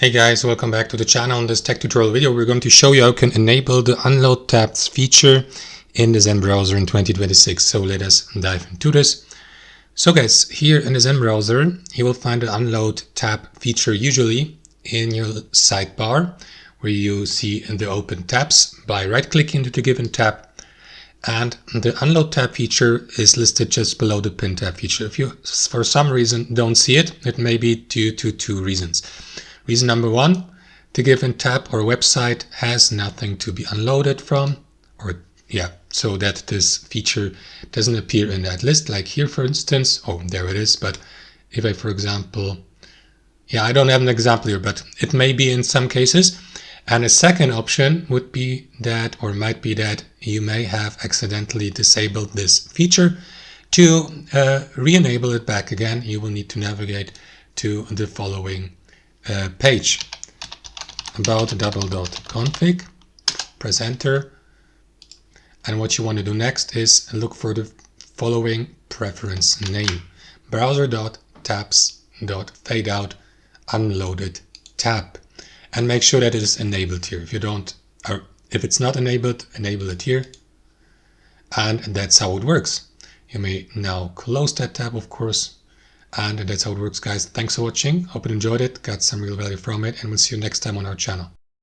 Hey guys, welcome back to the channel. In this tech tutorial video, we're going to show you how you can enable the unload tabs feature in the Zen browser in 2026. So let us dive into this. So guys, here in the Zen browser, you will find the unload tab feature usually in your sidebar, where you see in the open tabs by right-clicking into the given tab. And the unload tab feature is listed just below the pin tab feature. If you, for some reason, don't see it, it may be due to two reasons. Reason number one, the given tab or website has nothing to be unloaded from, so that this feature doesn't appear in that list, like here for instance. Oh, there it is. But if I, for example, I don't have an example here, but it may be in some cases. And a second option would be that, or might be that, you may have accidentally disabled this feature. To re-enable it back again, you will need to navigate to the following page, about.double.config, press enter, and what you want to do next is look for the following preference name, browser.tabs.fadeout unloaded tab, and make sure that it is enabled here. If it's not enabled, enable it here, and that's how it works. You may now close that tab, of course. And that's how it works, guys. Thanks for watching. Hope you enjoyed it, got some real value from it, and we'll see you next time on our channel.